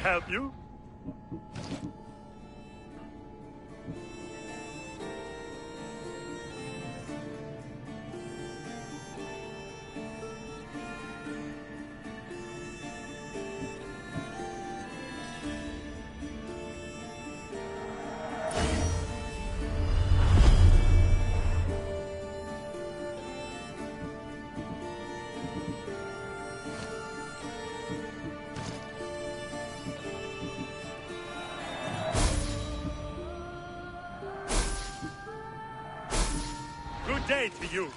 help you? Good day to you.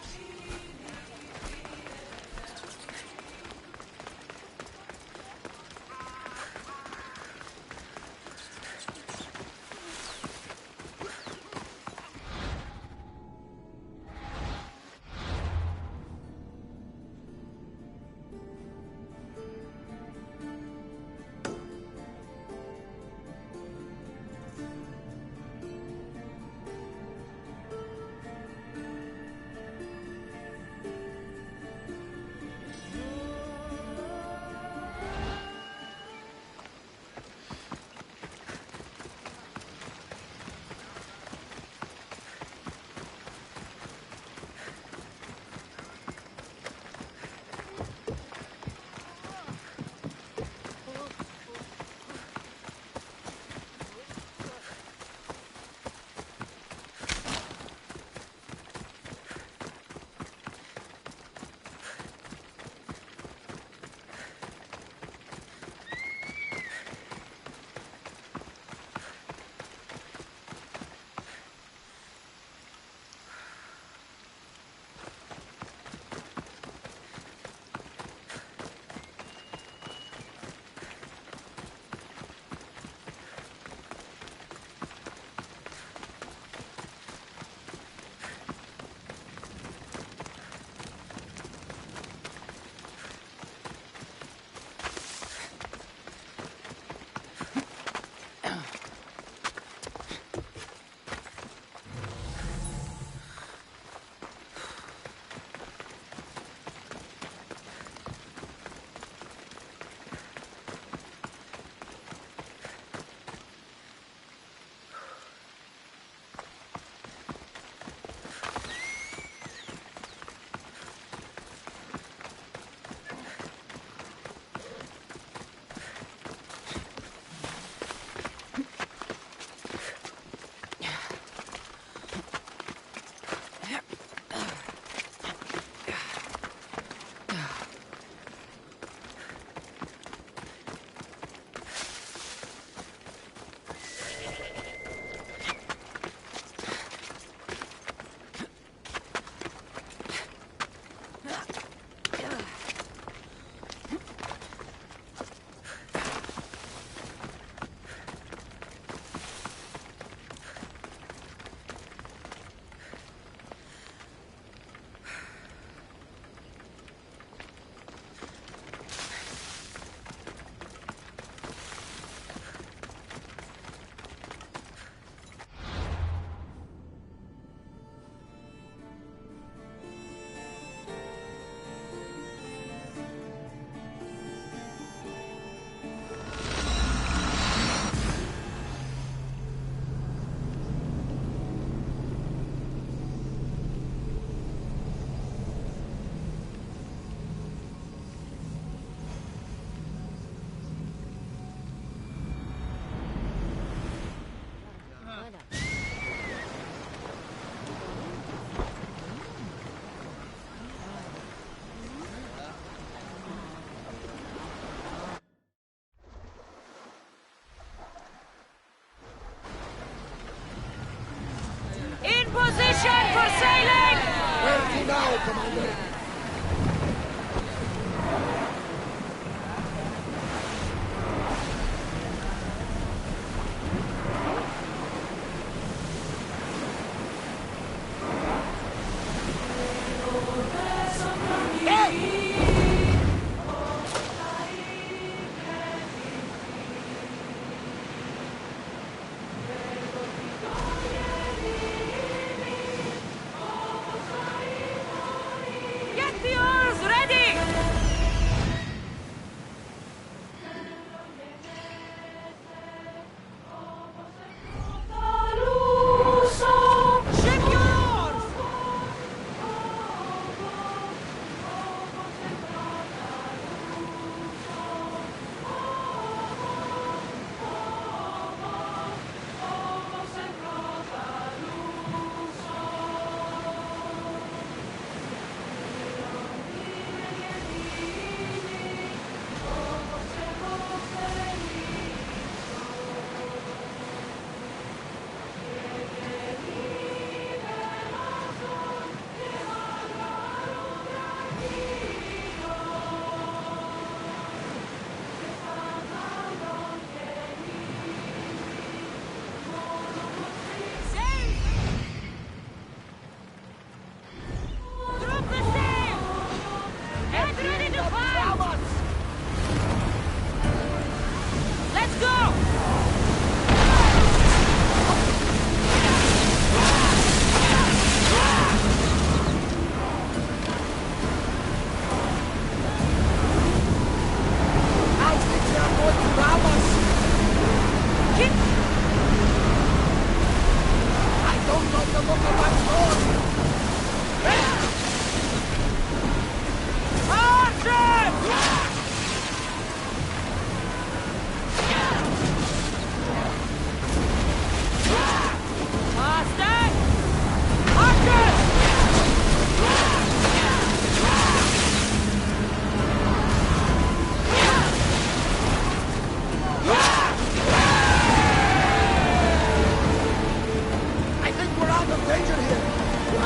Position for sailing! Where to now, Commander?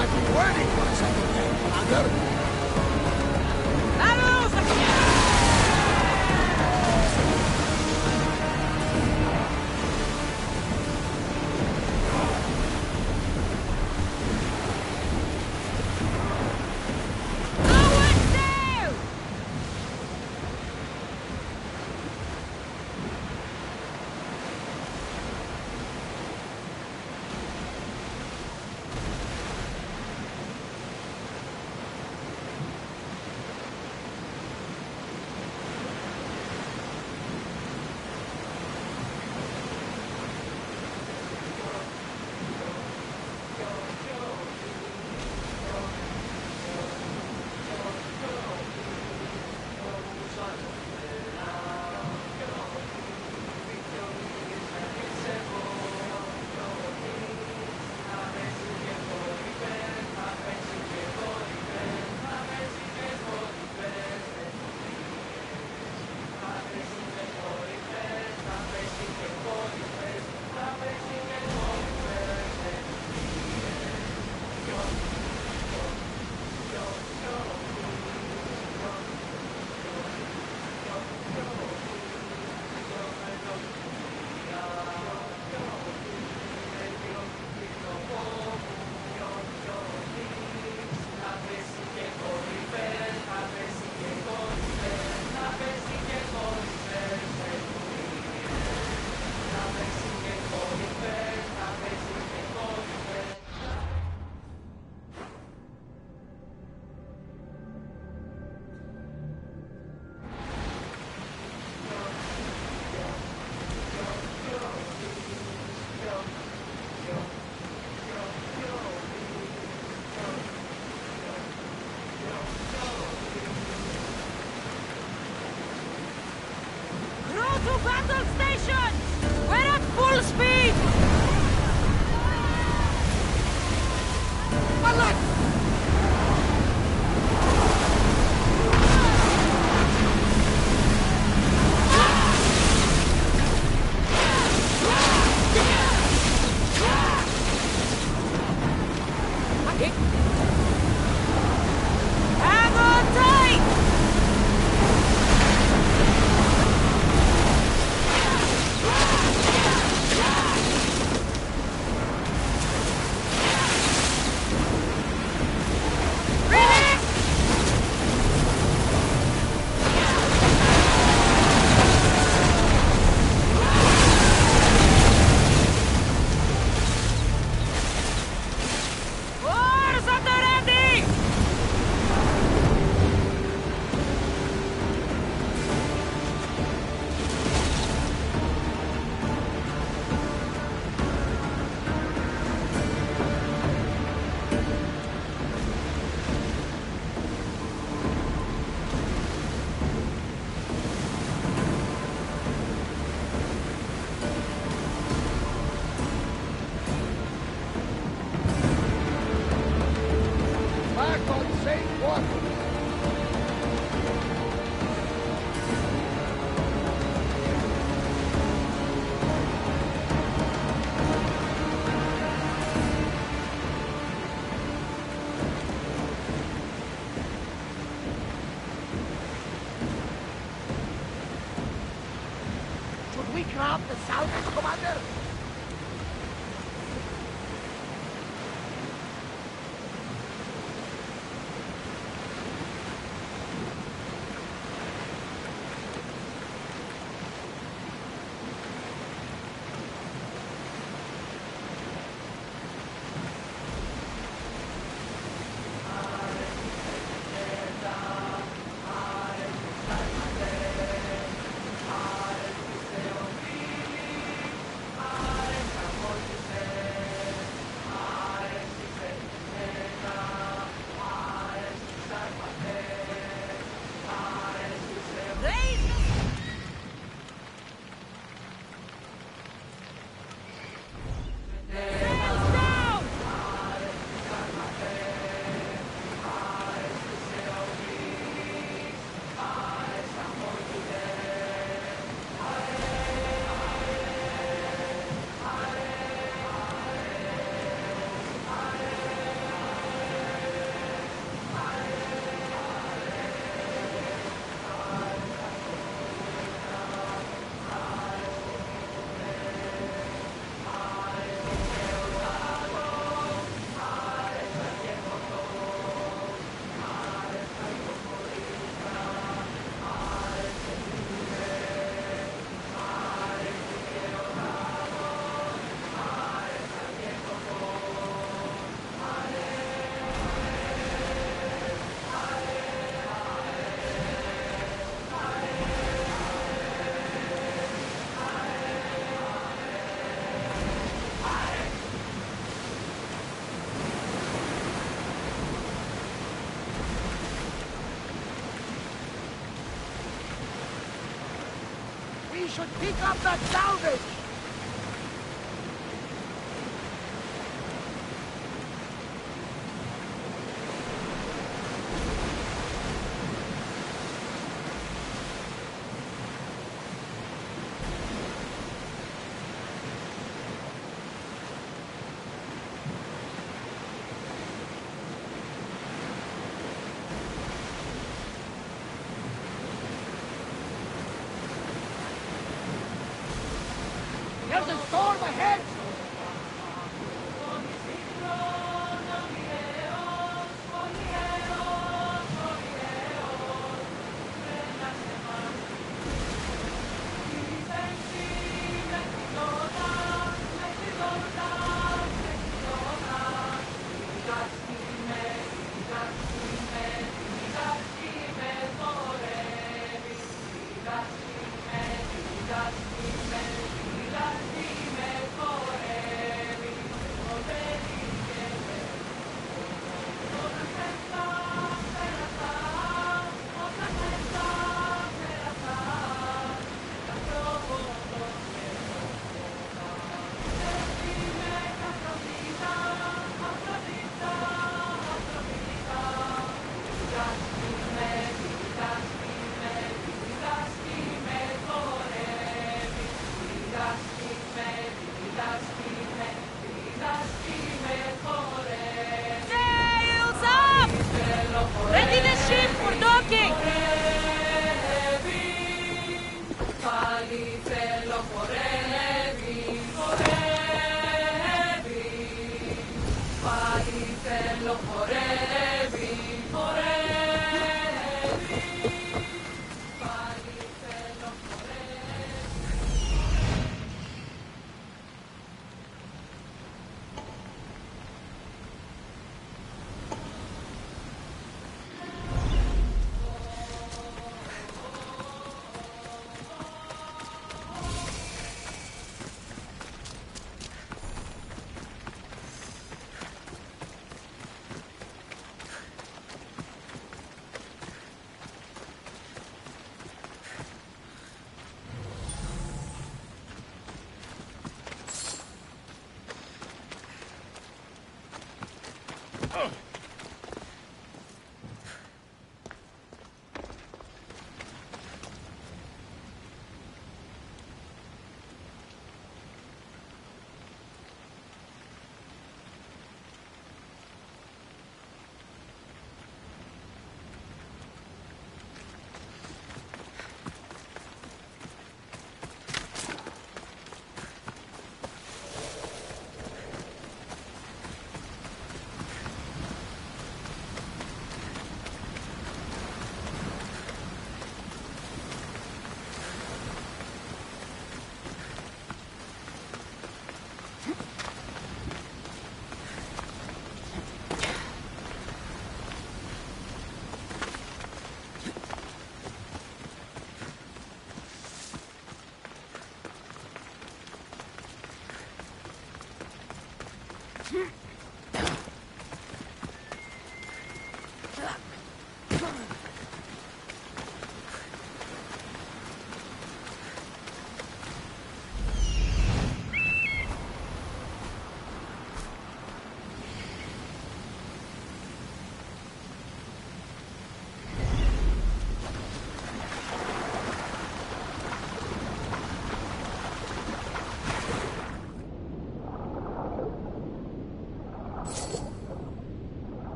I've been waiting for a second there, Commander. Vamos! Going down! To battle stations! We're at full speed! My leg! Hang on tight! Wars at the ready! Back on safe water. Should we grab the south, Commander? should pick up that salvage! There's a storm ahead! Sails up! Ready the ship for docking!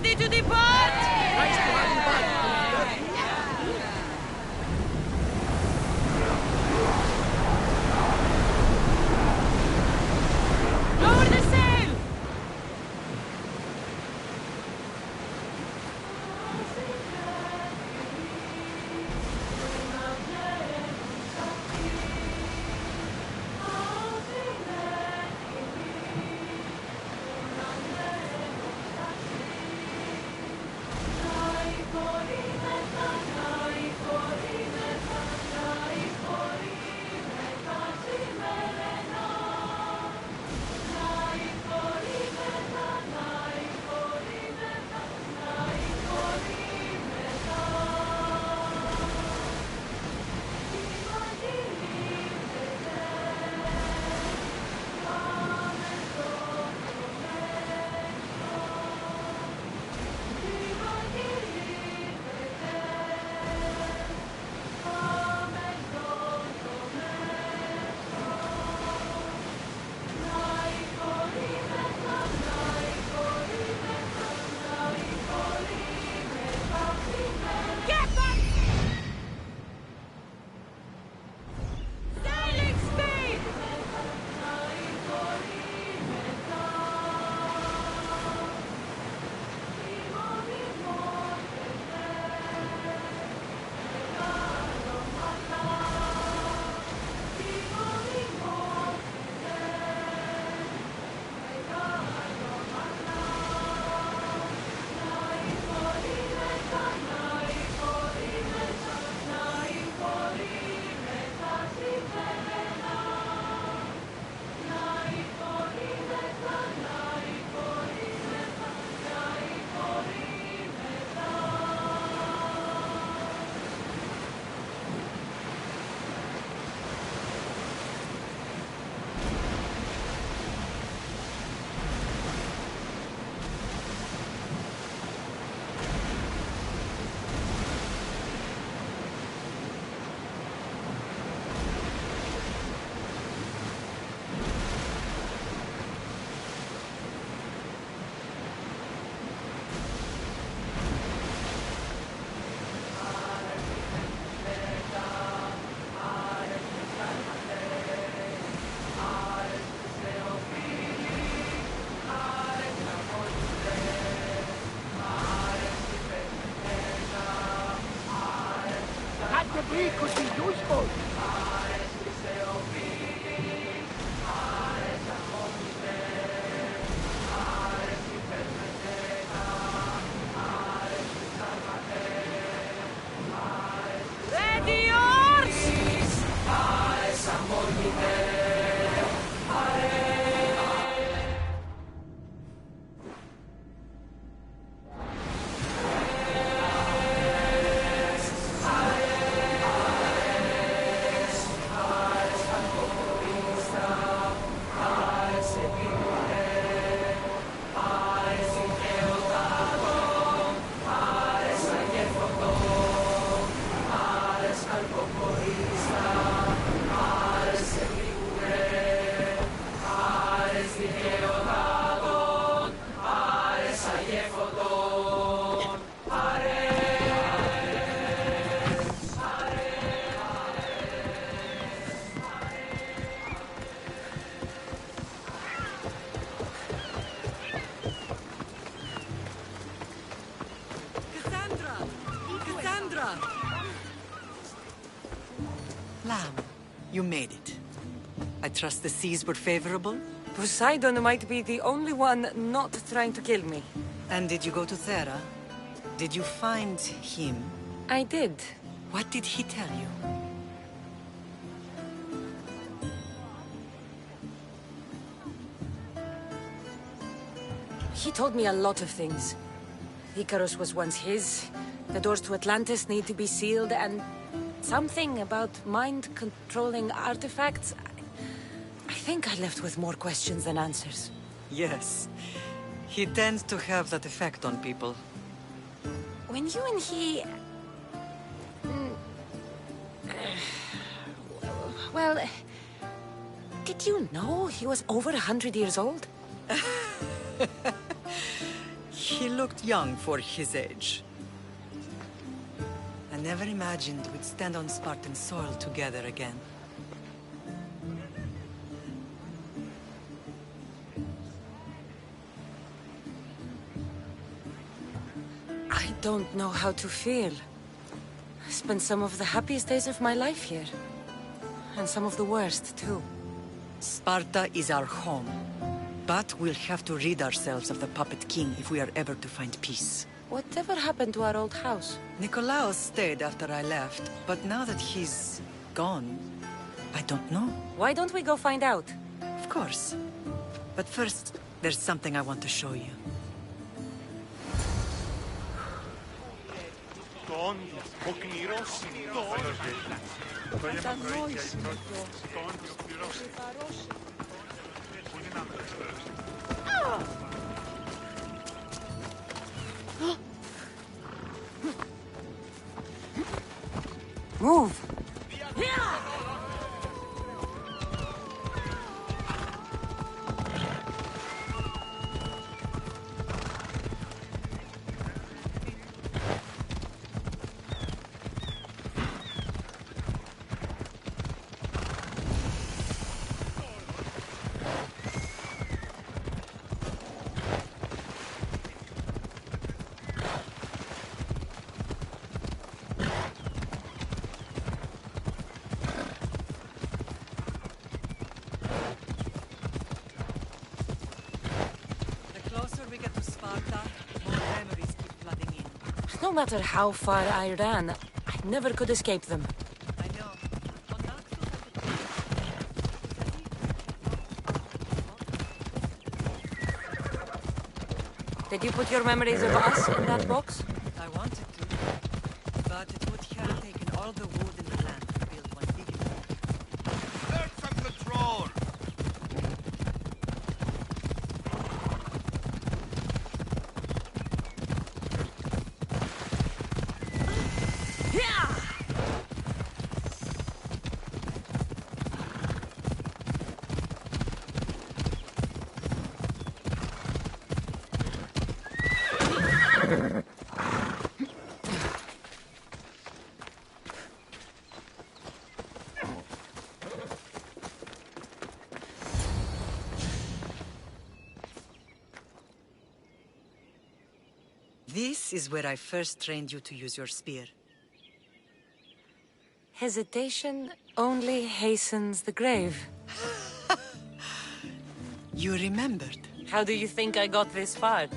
Ready to depart! Nice to have you back, Lower the sail! Get back! Sailing speed! That debris could be useful. Ready yours! Lamb, you made it. I trust the seas were favorable? Poseidon might be the only one not trying to kill me. And did you go to Thera? Did you find him? I did. What did he tell you? He told me a lot of things. Icarus was once his. The doors to Atlantis need to be sealed, and something about mind-controlling artifacts. I think I left with more questions than answers. Yes. He tends to have that effect on people. When you and he... Well, did you know he was over 100 years old? He looked young for his age. I never imagined we'd stand on Spartan soil together again. I don't know how to feel. I spent some of the happiest days of my life here. And some of the worst, too. Sparta is our home. But we'll have to rid ourselves of the Puppet King if we are ever to find peace. Whatever happened to our old house? Nikolaos stayed after I left, but now that he's gone, I don't know. Why don't we go find out? Of course. But first, there's something I want to show you. Move! No matter how far I ran, I never could escape them. I know. Did you put your memories of us in that box? I wanted to, but it would have taken all the wood in the land to build one big enough. Learn some control! This is where I first trained you to use your spear. Hesitation only hastens the grave. You remembered. How do you think I got this far?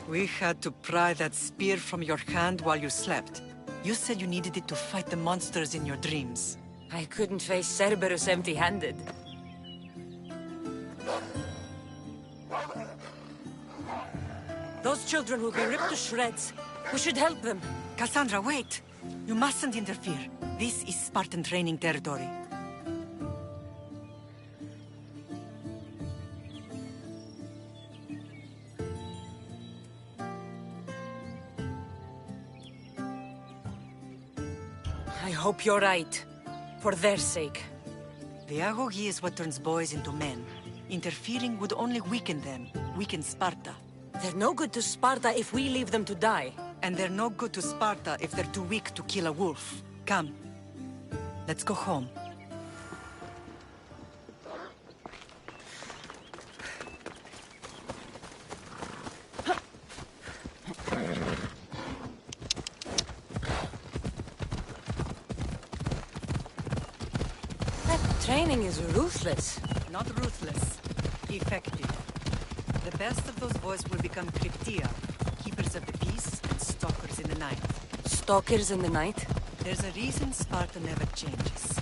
We had to pry that spear from your hand while you slept. You said you needed it to fight the monsters in your dreams. I couldn't face Cerberus empty-handed. Those children will be ripped to shreds. We should help them. Cassandra, wait! You mustn't interfere. This is Spartan training territory. I hope you're right. For their sake. The agogi is what turns boys into men. Interfering would only weaken them, weaken Sparta. They're no good to Sparta if we leave them to die. And they're no good to Sparta if they're too weak to kill a wolf. Come. Let's go home. That training is ruthless. Not ruthless. Effective. The best of those boys will become Cryptia, keepers of the peace and stalkers in the night. Stalkers in the night? There's a reason Sparta never changes.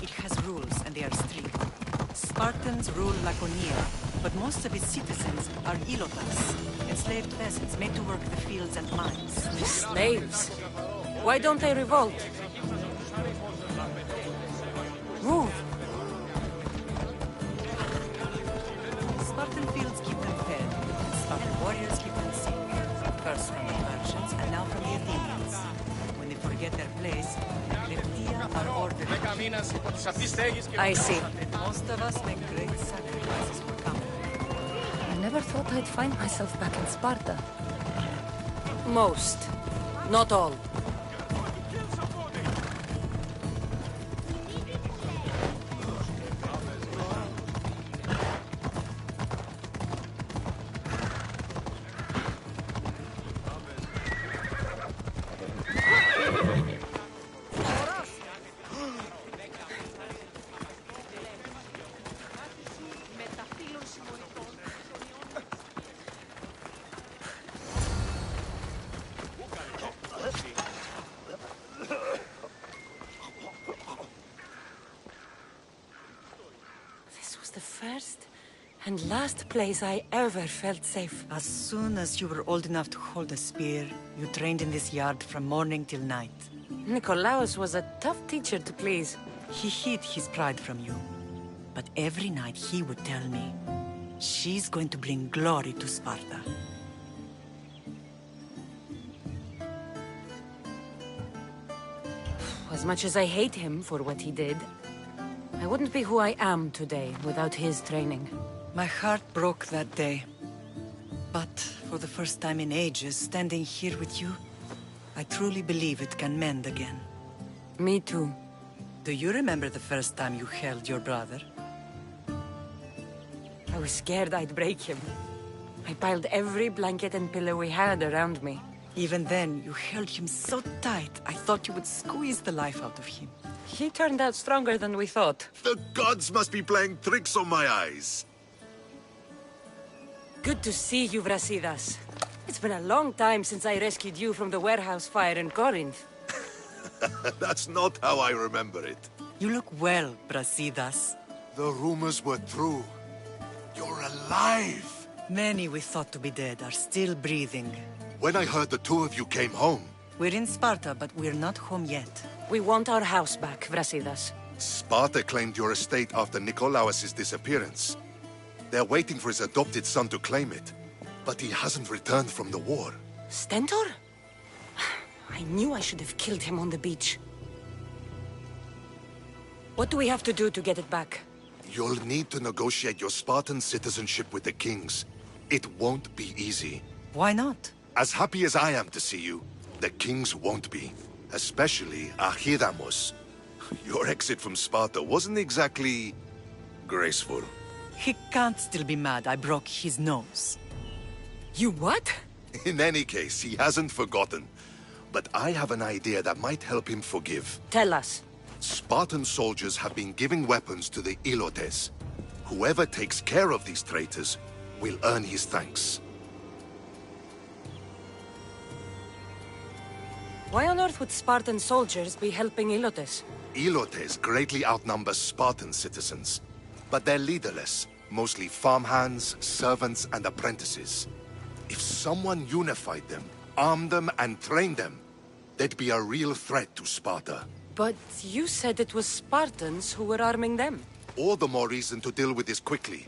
It has rules, and they are strict. Spartans rule Laconia, but most of its citizens are ilotas, enslaved peasants made to work the fields and mines. Slaves. Why don't they revolt? Move. Spartan fields keep them fed, and Spartan warriors keep them sick. First from the Persians, and now from the Athenians. When they forget their place, the Cryptia are ordered. I see. Most of us make great sacrifices for comfort. I never thought I'd find myself back in Sparta. Most. Not all. This was the first and last place I ever felt safe. As soon as you were old enough to hold a spear, you trained in this yard from morning till night. Nikolaos was a tough teacher to please. He hid his pride from you. But every night he would tell me, she's going to bring glory to Sparta. As much as I hate him for what he did, I wouldn't be who I am today without his training. My heart broke that day. But for the first time in ages, standing here with you, I truly believe it can mend again. Me too. Do you remember the first time you held your brother? I was scared I'd break him. I piled every blanket and pillow we had around me. Even then, you held him so tight, I thought you would squeeze the life out of him. He turned out stronger than we thought. The gods must be playing tricks on my eyes. Good to see you, Brasidas. It's been a long time since I rescued you from the warehouse fire in Corinth. That's not how I remember it. You look well, Brasidas. The rumors were true. You're alive! Many we thought to be dead are still breathing. When I heard the two of you came home, We're in Sparta, but we're not home yet. We want our house back, Brasidas. Sparta claimed your estate after Nikolaos' disappearance. They're waiting for his adopted son to claim it. But he hasn't returned from the war. Stentor? I knew I should have killed him on the beach. What do we have to do to get it back? You'll need to negotiate your Spartan citizenship with the kings. It won't be easy. Why not? As happy as I am to see you, the kings won't be. Especially Archidamos. Your exit from Sparta wasn't exactly graceful. He can't still be mad I broke his nose. You what? In any case, he hasn't forgotten. But I have an idea that might help him forgive. Tell us. Spartan soldiers have been giving weapons to the Ilotes. Whoever takes care of these traitors will earn his thanks. Why on earth would Spartan soldiers be helping Ilotes? Ilotes greatly outnumber Spartan citizens. But they're leaderless, mostly farmhands, servants, and apprentices. If someone unified them, armed them, and trained them, they'd be a real threat to Sparta. But you said it was Spartans who were arming them. All the more reason to deal with this quickly.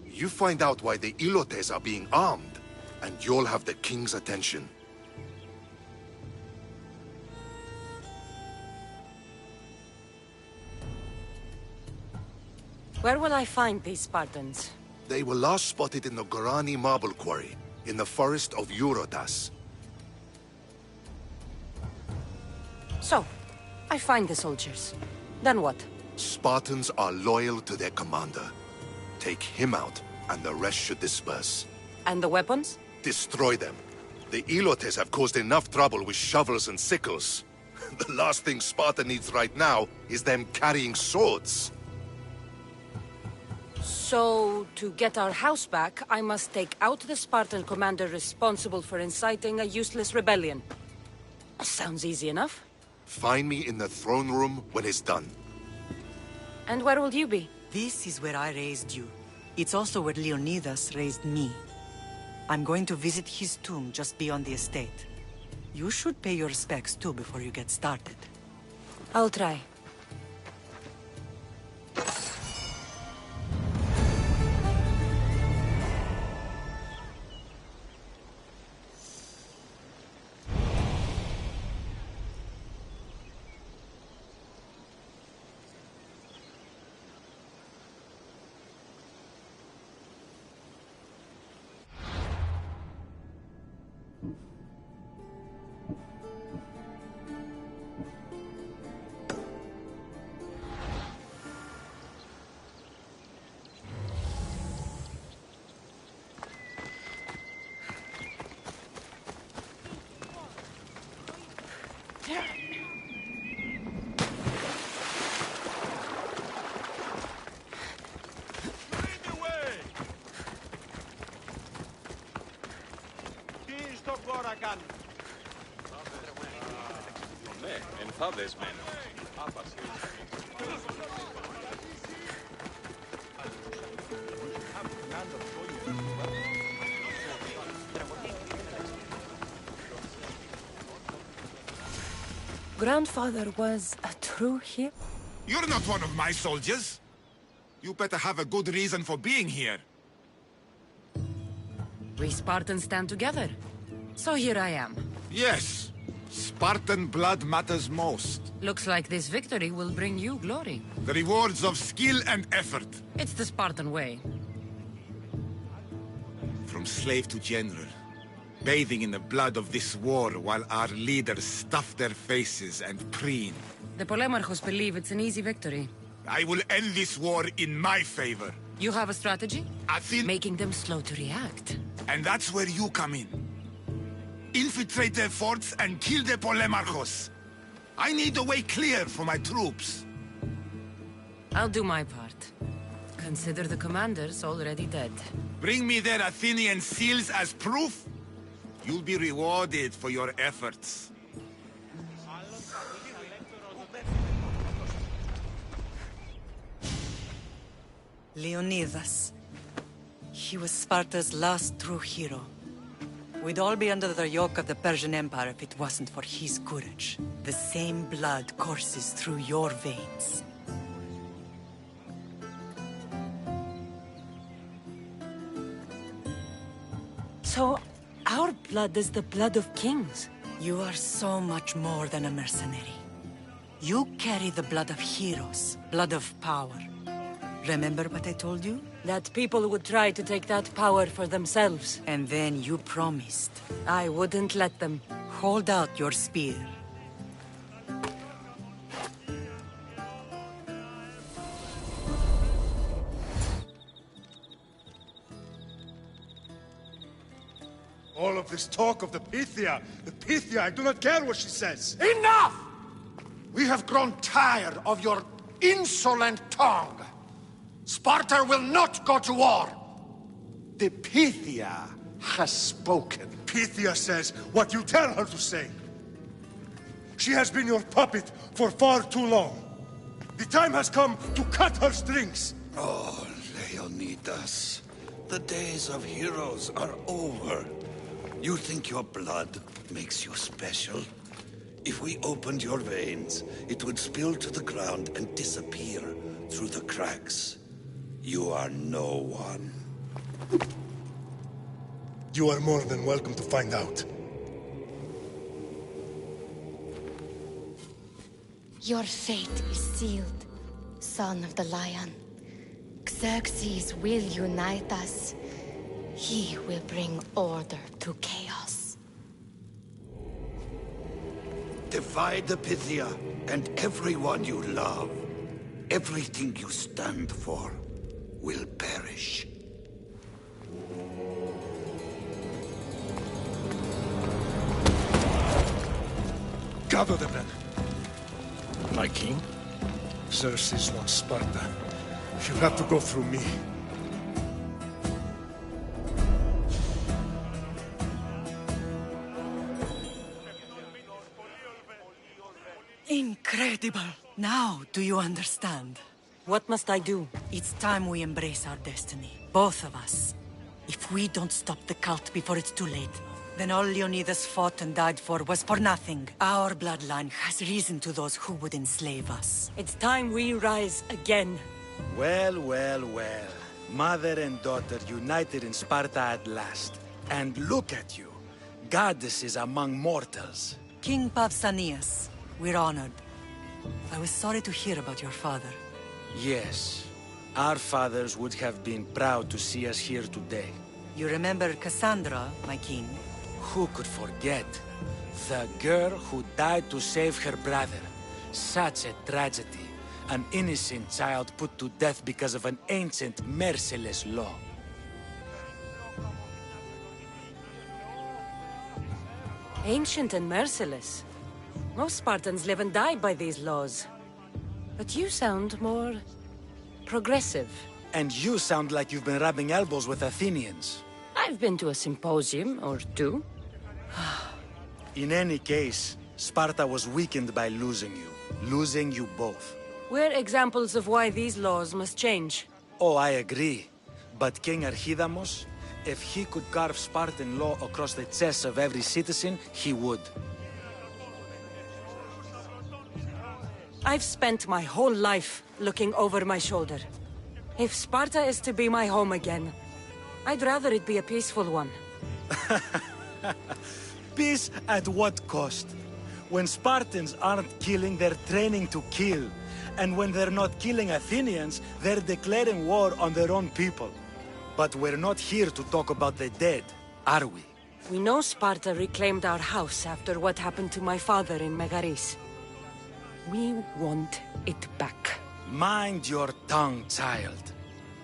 You find out why the Ilotes are being armed, and you'll have the king's attention. Where will I find these Spartans? They were last spotted in the Gorani marble quarry, in the forest of Eurotas. So, I find the soldiers. Then what? Spartans are loyal to their commander. Take him out, and the rest should disperse. And the weapons? Destroy them. The Ilotes have caused enough trouble with shovels and sickles. The last thing Sparta needs right now is them carrying swords. So, to get our house back, I must take out the Spartan commander responsible for inciting a useless rebellion. Sounds easy enough. Find me in the throne room when it's done. And where will you be? This is where I raised you. It's also where Leonidas raised me. I'm going to visit his tomb just beyond the estate. You should pay your respects too before you get started. I'll try. Grandfather was a true hero. You're not one of my soldiers. You better have a good reason for being here. We Spartans stand together. So here I am. Yes. Spartan blood matters most. Looks like this victory will bring you glory. The rewards of skill and effort. It's the Spartan way. From slave to general. Bathing in the blood of this war while our leaders stuff their faces and preen. The Polemarchos believe it's an easy victory. I will end this war in my favor. You have a strategy? Making them slow to react. And that's where you come in. Infiltrate their forts and kill the Polemarchos. I need a way clear for my troops. I'll do my part. Consider the commanders already dead. Bring me their Athenian seals as proof. You'll be rewarded for your efforts. Leonidas. He was Sparta's last true hero. We'd all be under the yoke of the Persian Empire if it wasn't for his courage. The same blood courses through your veins. So, our blood is the blood of kings. You are so much more than a mercenary. You carry the blood of heroes, blood of power. Remember what I told you? That people would try to take that power for themselves. And then you promised. I wouldn't let them. Hold out your spear. All of this talk of the Pythia, I do not care what she says. Enough! We have grown tired of your insolent tongue. Sparta will not go to war. The Pythia has spoken. Pythia says what you tell her to say. She has been your puppet for far too long. The time has come to cut her strings. Oh, Leonidas, the days of heroes are over. You think your blood makes you special? If we opened your veins, it would spill to the ground and disappear through the cracks. You are no one. You are more than welcome to find out. Your fate is sealed, son of the lion. Xerxes will unite us. He will bring order to chaos. Divide the Pythia and everyone you love. Everything you stand for will perish. Gather the men. My king? Xerxes wants Sparta. She'll have to go through me. Incredible! Now, do you understand? What must I do? It's time we embrace our destiny. Both of us. If we don't stop the cult before it's too late, then all Leonidas fought and died for was for nothing. Our bloodline has risen to those who would enslave us. It's time we rise again. Well, well, well. Mother and daughter united in Sparta at last. And look at you. Goddesses among mortals. King Pausanias, we're honored. I was sorry to hear about your father. Yes. Our fathers would have been proud to see us here today. You remember Cassandra, my king? Who could forget? The girl who died to save her brother. Such a tragedy. An innocent child put to death because of an ancient, merciless law. Ancient and merciless. Most Spartans live and die by these laws. But you sound more progressive. And you sound like you've been rubbing elbows with Athenians. I've been to a symposium or two. In any case, Sparta was weakened by losing you both. We're examples of why these laws must change. Oh, I agree. But King Archidamos, if he could carve Spartan law across the chests of every citizen, he would. I've spent my whole life looking over my shoulder. If Sparta is to be my home again, I'd rather it be a peaceful one. Peace at what cost? When Spartans aren't killing, they're training to kill. And when they're not killing Athenians, they're declaring war on their own people. But we're not here to talk about the dead, are we? We know Sparta reclaimed our house after what happened to my father in Megaris. We want it back. Mind your tongue, child.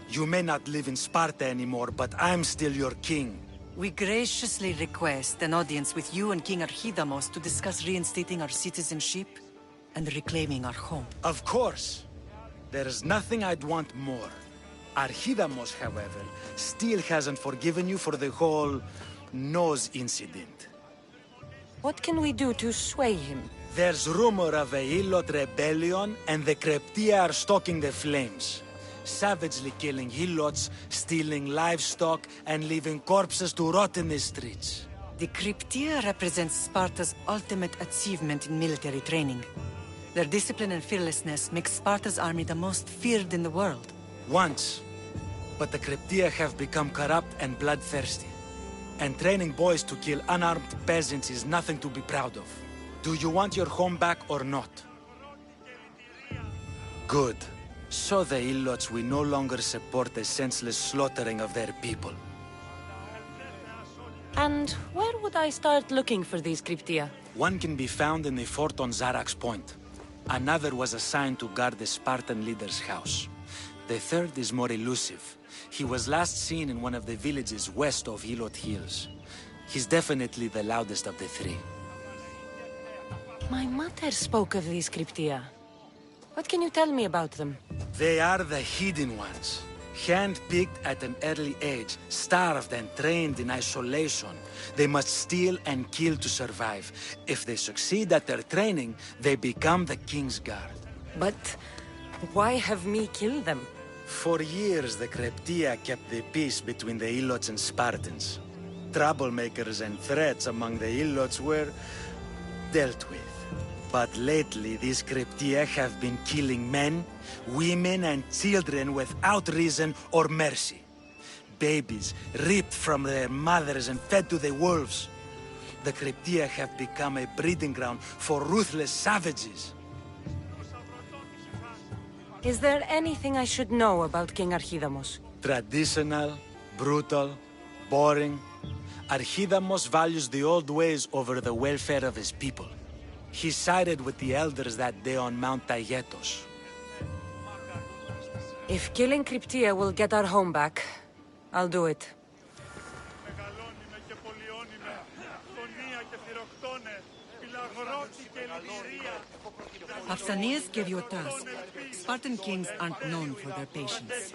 You may not live in Sparta anymore, but I'm still your king. We graciously request an audience with you and King Archidamos to discuss reinstating our citizenship and reclaiming our home. Of course. There is nothing I'd want more. Archidamos, however, still hasn't forgiven you for the whole nose incident. What can we do to sway him? There's rumor of a Hilot rebellion, and the Kryptia are stoking the flames. Savagely killing Hilots, stealing livestock, and leaving corpses to rot in the streets. The Kryptia represents Sparta's ultimate achievement in military training. Their discipline and fearlessness make Sparta's army the most feared in the world. Once. But the Kryptia have become corrupt and bloodthirsty. And training boys to kill unarmed peasants is nothing to be proud of. Do you want your home back or not? Good. So the Ilots will no longer support the senseless slaughtering of their people. And where would I start looking for these Kryptia? One can be found in the fort on Zarak's Point. Another was assigned to guard the Spartan leader's house. The third is more elusive. He was last seen in one of the villages west of Hilot Hills. He's definitely the loudest of the three. My mother spoke of these Kryptia. What can you tell me about them? They are the hidden ones. Hand-picked at an early age, starved and trained in isolation. They must steal and kill to survive. If they succeed at their training, they become the King's Guard. But why have me kill them? For years, the Kryptia kept the peace between the Ilots and Spartans. Troublemakers and threats among the Ilots were dealt with. But lately, these Kryptia have been killing men, women, and children without reason or mercy. Babies ripped from their mothers and fed to the wolves. The Kryptia have become a breeding ground for ruthless savages. Is there anything I should know about King Archidamos? Traditional, brutal, boring. Archidamos values the old ways over the welfare of his people. He sided with the elders that day on Mount Taygetos. If killing Kryptia will get our home back, I'll do it. Pausanias gave you a task. Spartan kings aren't known for their patience.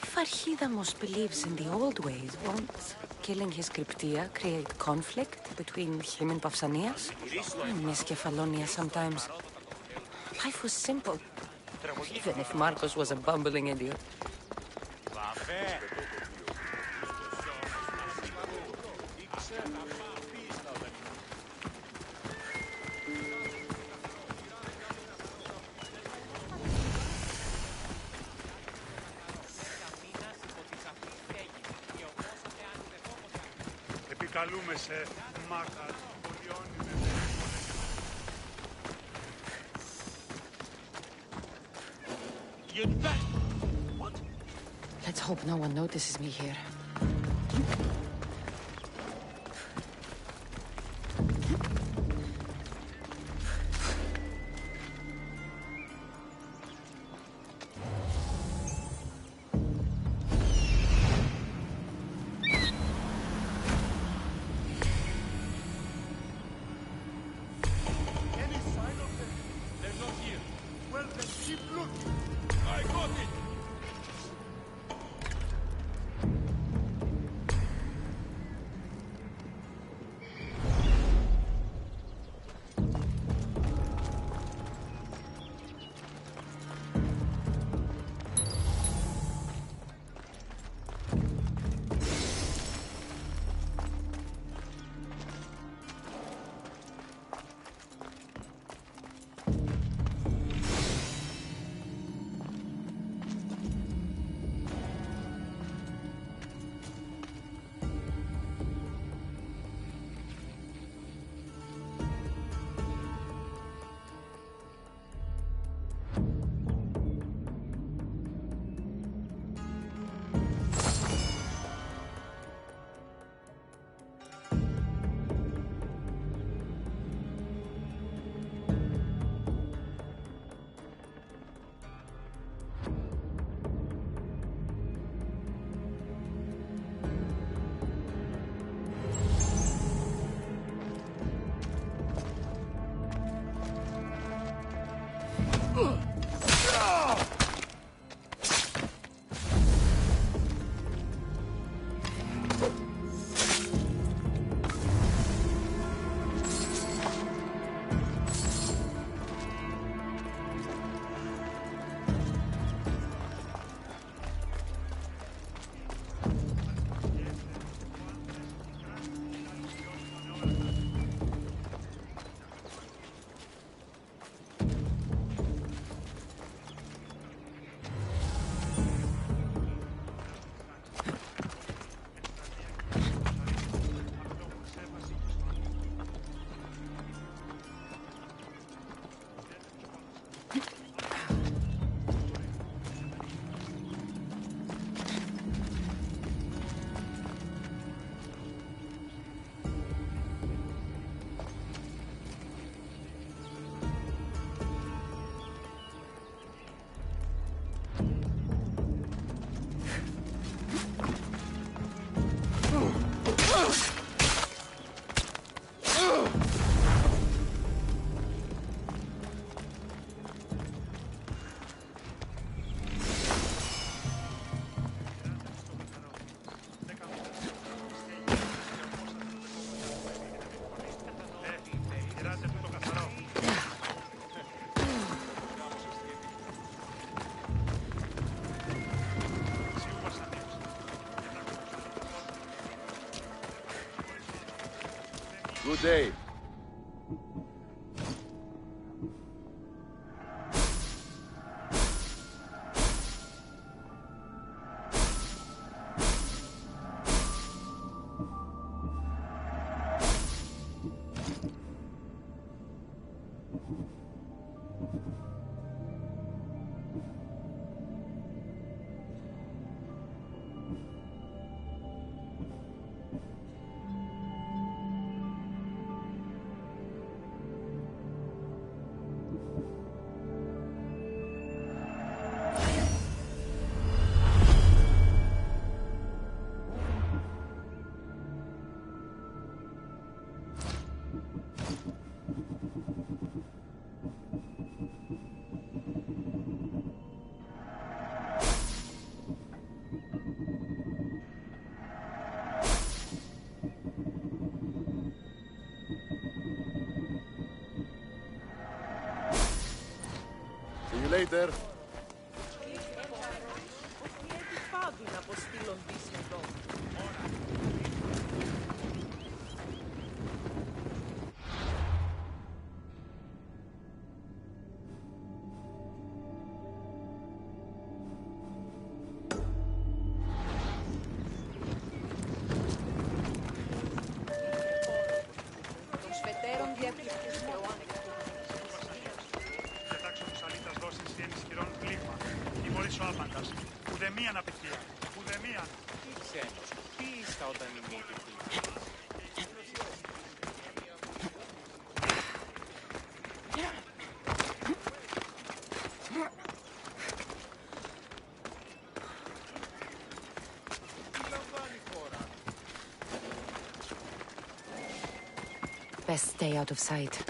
If Archidamos believes in the old ways, won't killing his Kryptia create conflict between him and Pausanias? I miss Kefalonia sometimes. Life was simple, even if Marcos was a bumbling idiot. Let's hope no one notices me here. Good day. See you later. Best stay out of sight.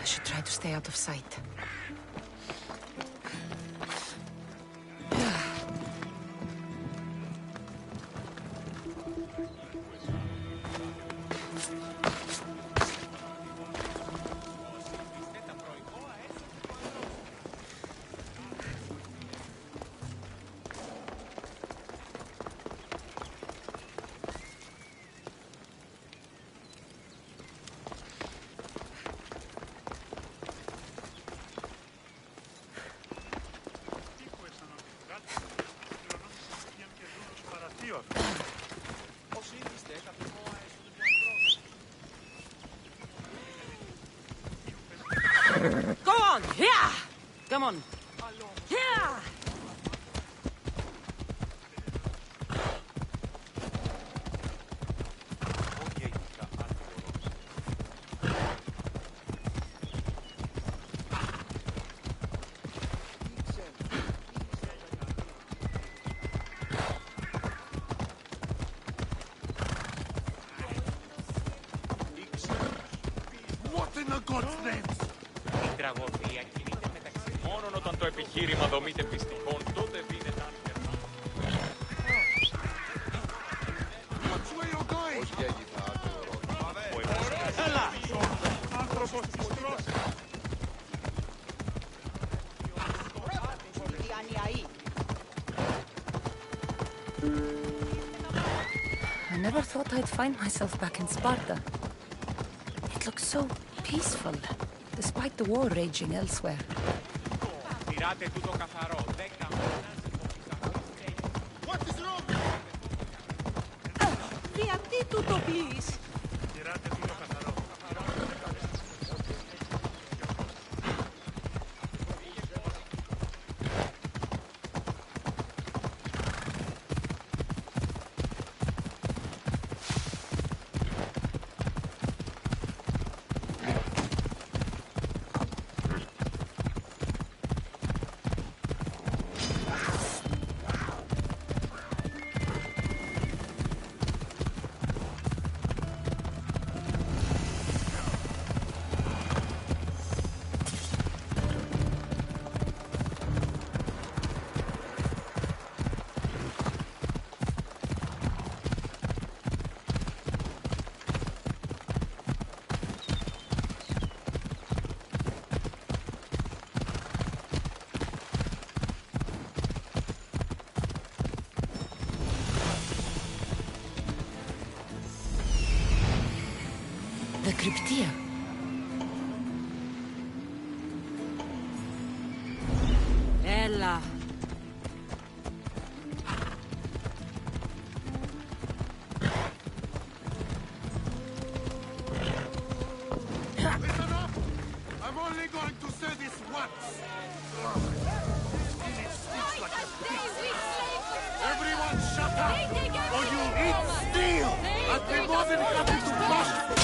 should try to stay out of sight. Go on! Here! Come on! Here! What in the God's name? Η τραγωδία κινείται μεταξύ μόνον όταν το επιχείρημα δομείται πιστικών, τότε δίνεται άρχερμα. Which way you're going? Πώς γέγιθα, θεωρώ. Έλα! Άνθρωπος της τρώσης. I never thought I'd find myself back in Sparta. It looks so peaceful, despite the war raging elsewhere. Τηράτε τούτο καθαρό. 10 What is wrong? Γιατί τούτο, please? Τηράτε τούτο καθαρό. The Cryptia. Έλα. Listen up! I'm only going to say this once. Everyone shut up! Or you eat steel! I'd be more than happy to crush you!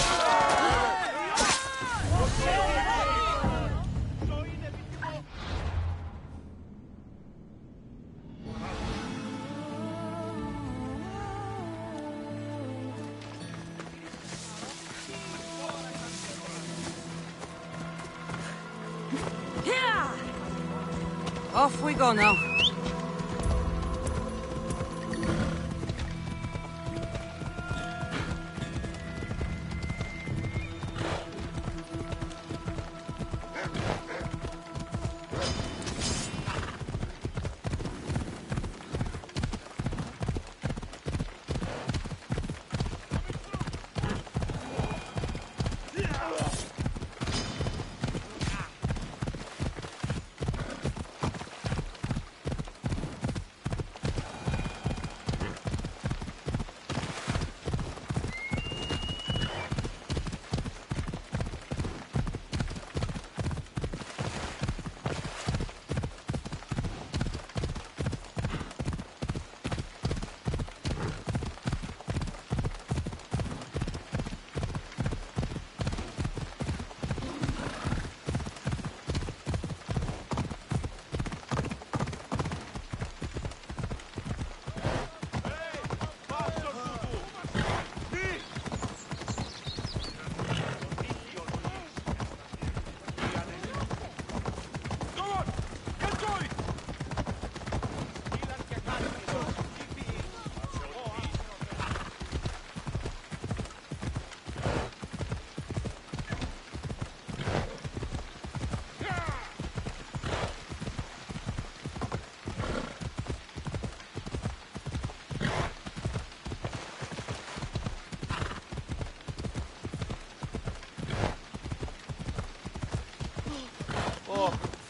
Here! Off we go now.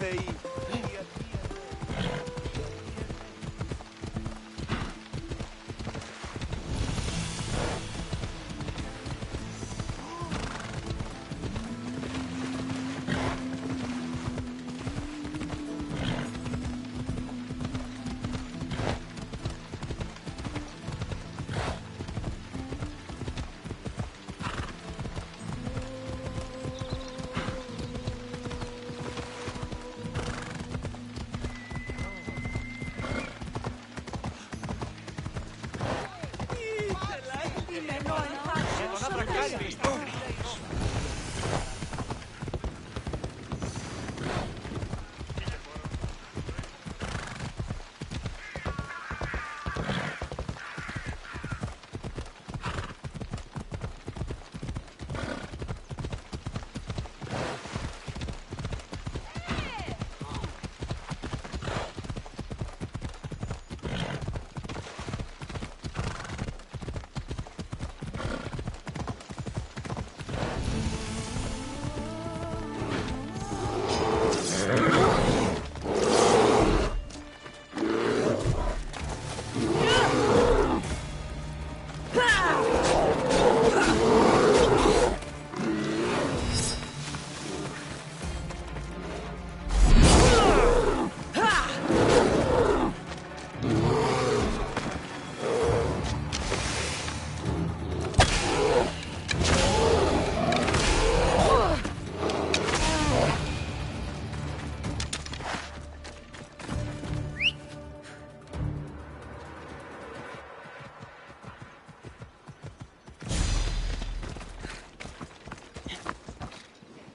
θεοί.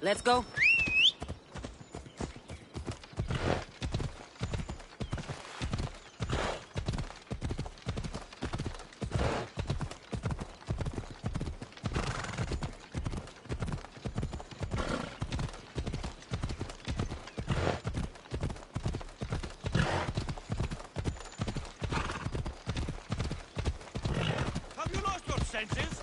Let's go. Have you lost your senses?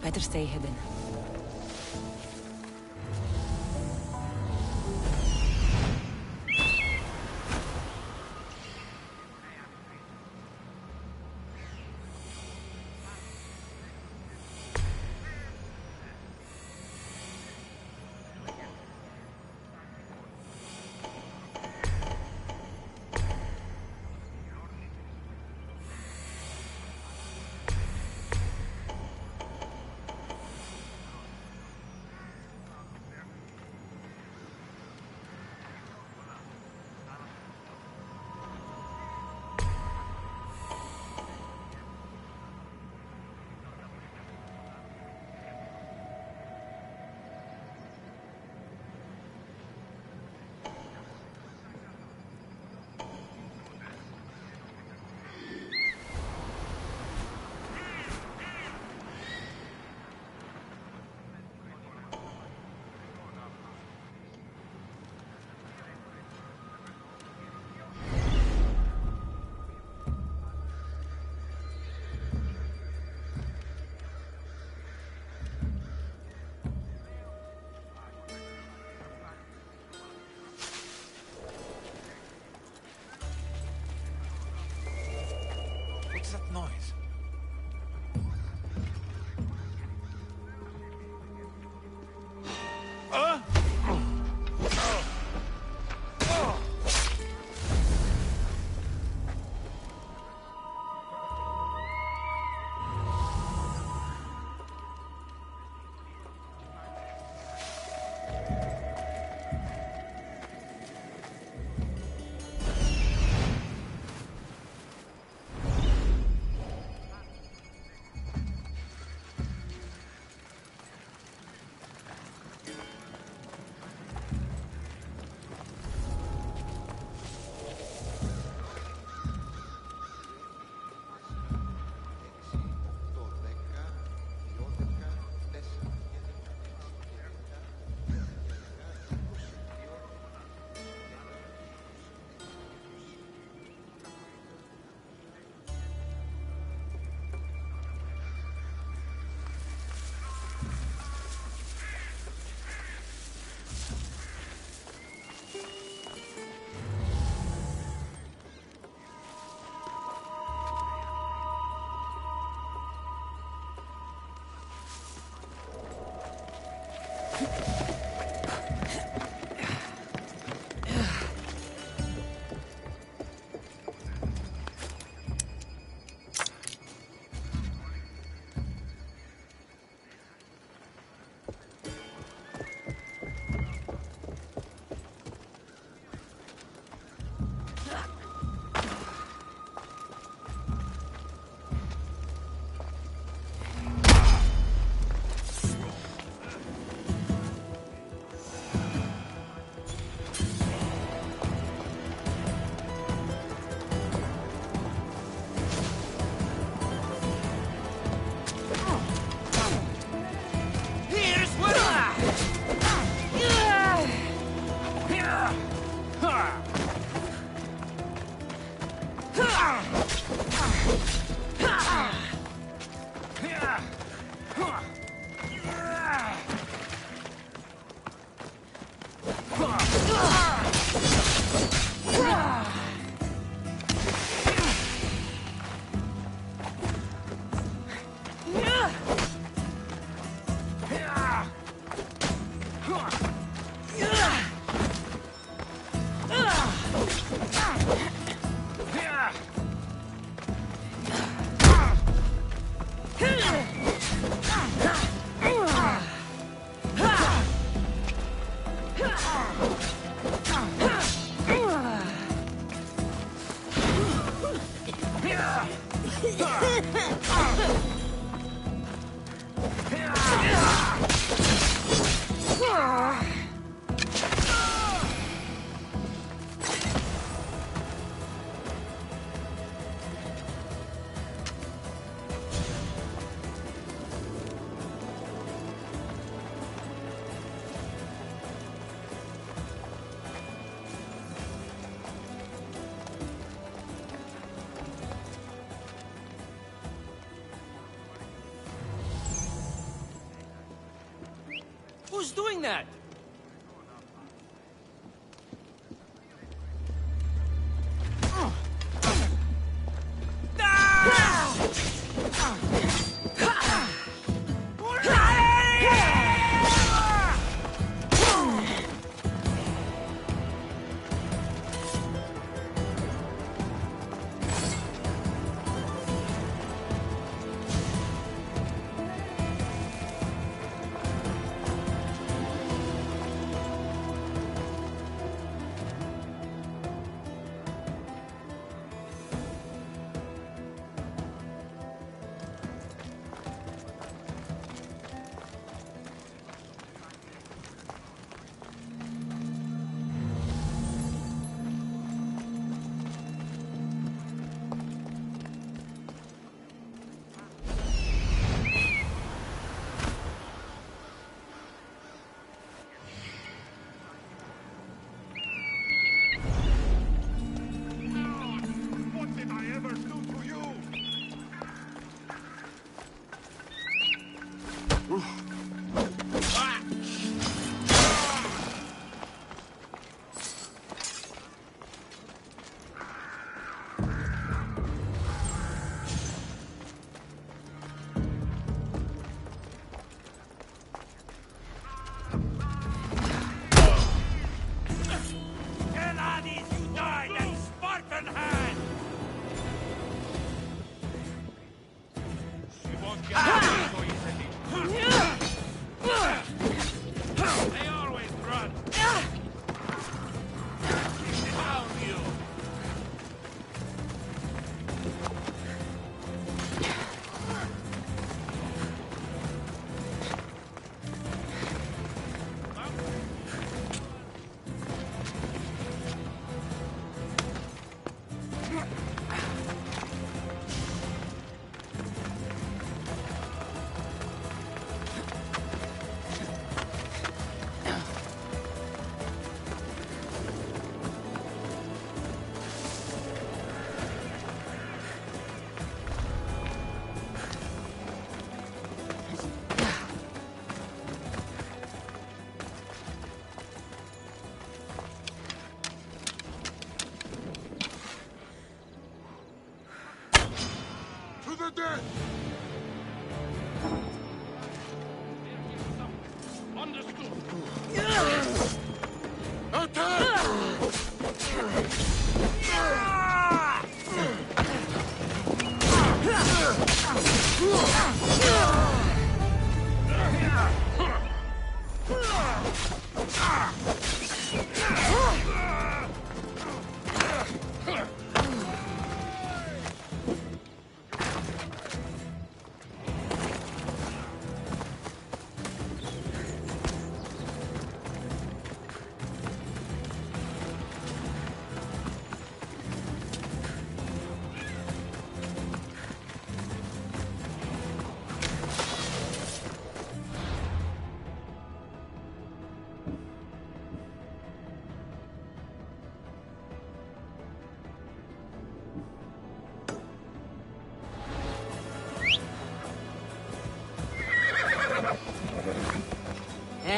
Better stay hidden. noise? Who's doing that?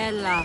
Έλα.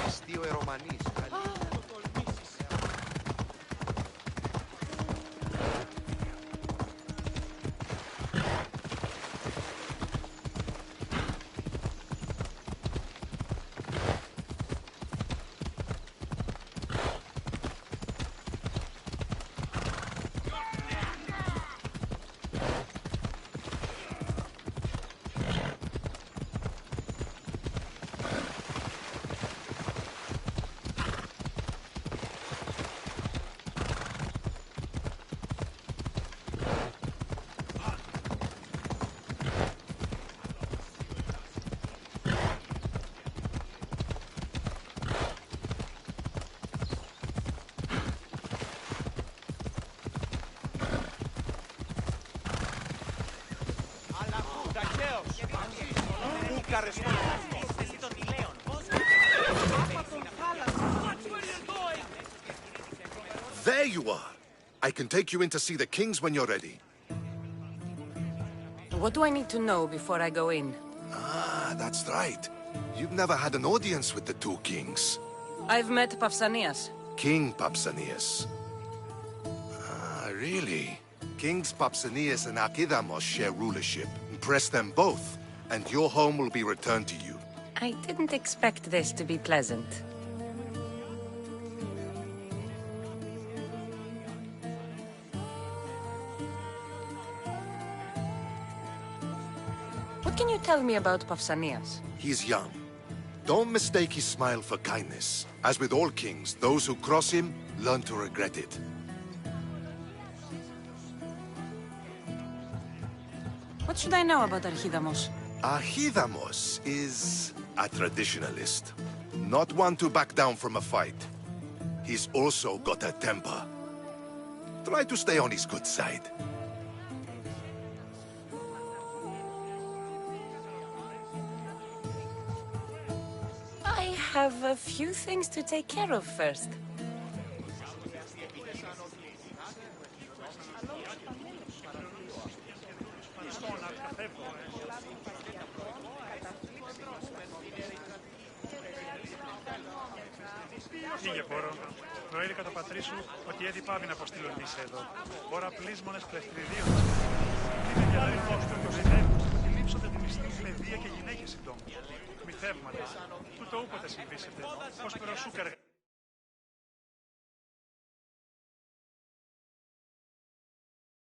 Αστείο ερομανής. There you are! I can take you in to see the kings when you're ready. What do I need to know before I go in? Ah, that's right. You've never had an audience with the two kings. I've met Pausanias. King Pausanias. Ah, really? Kings Pausanias and Archidamos share rulership. Impress them both, and your home will be returned to you. I didn't expect this to be pleasant. What can you tell me about Pausanias? He's young. Don't mistake his smile for kindness. As with all kings, those who cross him learn to regret it. What should I know about Archidamos? Archidamos is a traditionalist. Not one to back down from a fight. He's also got a temper. Try to stay on his good side. I have a few things to take care of first. Λίγε πόρο. Προέρικα το πατρί σου ότι έδι πάβει να αποστείλω εμείς εδώ. Ωρα πλείσμονες πλευτριδίων. Είναι διαλαρισμός του εγκοσυνεύους. Λείψονται τη μισθή παιδεία και γυναίκες συντόμου. Μυθεύματα. Τούτο ούποτε συμβήσετε. Ως περοσούκαρ